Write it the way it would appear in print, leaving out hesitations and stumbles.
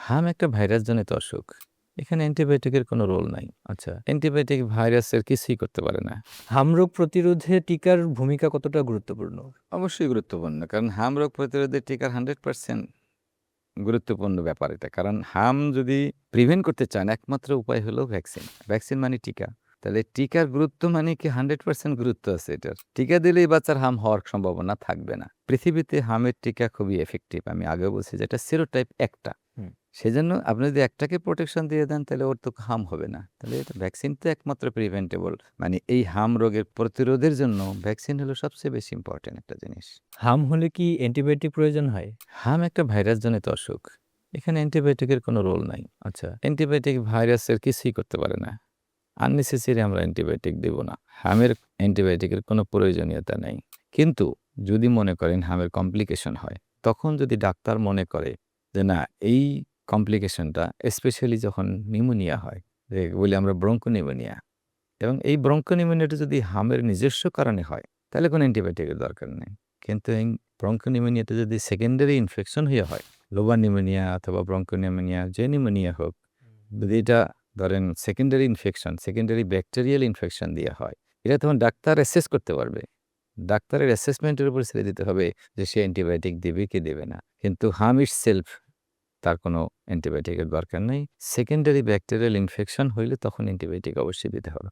হাম একটা ভাইরাসজনিত অসুখ। এখানে অ্যান্টিবায়োটিকের কোনো রোল নাই। আচ্ছা, অ্যান্টিবায়োটিক ভাইরাসের কিছুই করতে পারে না। হামরোগ প্রতিরোধে টিকার ভূমিকা কতটা গুরুত্বপূর্ণ? অবশ্যই গুরুত্বপূর্ণ। কারণ হাম রোগ প্রতিরোধে টিকার 100% গুরুত্বপূর্ণ ব্যাপার এটা। কারণ হাম যদি প্রিভেন্ট করতে চান একমাত্র উপায় হলো ভ্যাকসিন। ভ্যাকসিন মানে টিকা। তাহলে টিকার গুরুত্ব মানে কি 100% গুরুত্ব আছে এটার। টিকা দিলেই বাচ্চার হাম হওয়ার সম্ভাবনা থাকবে না। পৃথিবীতে হামের টিকা খুবই এফেক্টিভ। আমি আগেও বলছি যে এটা সেরোটাইপ একটা। হুম। সেজন্য আপনি যদি একটাকে প্রোটেকশন দিয়ে দেন তাহলে ওর তো হার্ম হবে না। তাহলে এটা ভ্যাকসিন তো একমাত্র প্রিভেন্টেবল। মানে এই হার্ম রোগের প্রতিরোধের জন্য ভ্যাকসিন হলো সবচেয়ে বেশি ইম্পোর্টেন্ট একটা জিনিস। হাম হলে কি অ্যান্টিবায়োটিক প্রয়োজন হয়? হার্ম একটা ভাইরাসজনিত অসুখ। এখানে অ্যান্টিবায়োটিকের কোনো রোল নাই। আচ্ছা, অ্যান্টিবায়োটিক ভাইরাসের কিছুই করতে পারে না। আননেসেসারি আমরা অ্যান্টিবায়োটিক দেব না। হামের অ্যান্টিবায়োটিকের কোনো প্রয়োজনীয়তা নেই। কিন্তু যদি মনে করেন হামের কমপ্লিকেশন হয়, তখন যদি ডাক্তার মনে করে যে না এই কমপ্লিকেশনটা স্পেশালি যখন নিউমোনিয়া হয়, যে বলি আমরা ব্রঙ্কোনিউমোনিয়া এবং এই ব্রঙ্কোনিউমোনিয়াটা যদি হামের নিজস্ব কারণে হয়, তাহলে কোনো অ্যান্টিবায়োটিকের দরকার নেই। কিন্তু এই ব্রঙ্কোনিউমোনিয়াটা যদি সেকেন্ডারি ইনফেকশন হয়ে হয়, লোবার নিউমোনিয়া অথবা ব্রঙ্কোনিউমোনিয়া যে নিউমোনিয়া হোক, যদি এটা ধরেন secondary infection, secondary bacterial infection দিয়ে হয়, এটা তখন ডাক্তার অ্যাসেস করতে পারবে। ডাক্তারের অ্যাসেসমেন্টের উপর ছেড়ে দিতে হবে যে সে অ্যান্টিবায়োটিক দিবে কি দেবে না। কিন্তু হার্ম ইটসেলফ তার কোনো অ্যান্টিবায়োটিকের দরকার নেই। সেকেন্ডারি ব্যাকটেরিয়াল ইনফেকশন হইলে তখন অ্যান্টিবায়োটিক অবশ্যই দিতে হবে।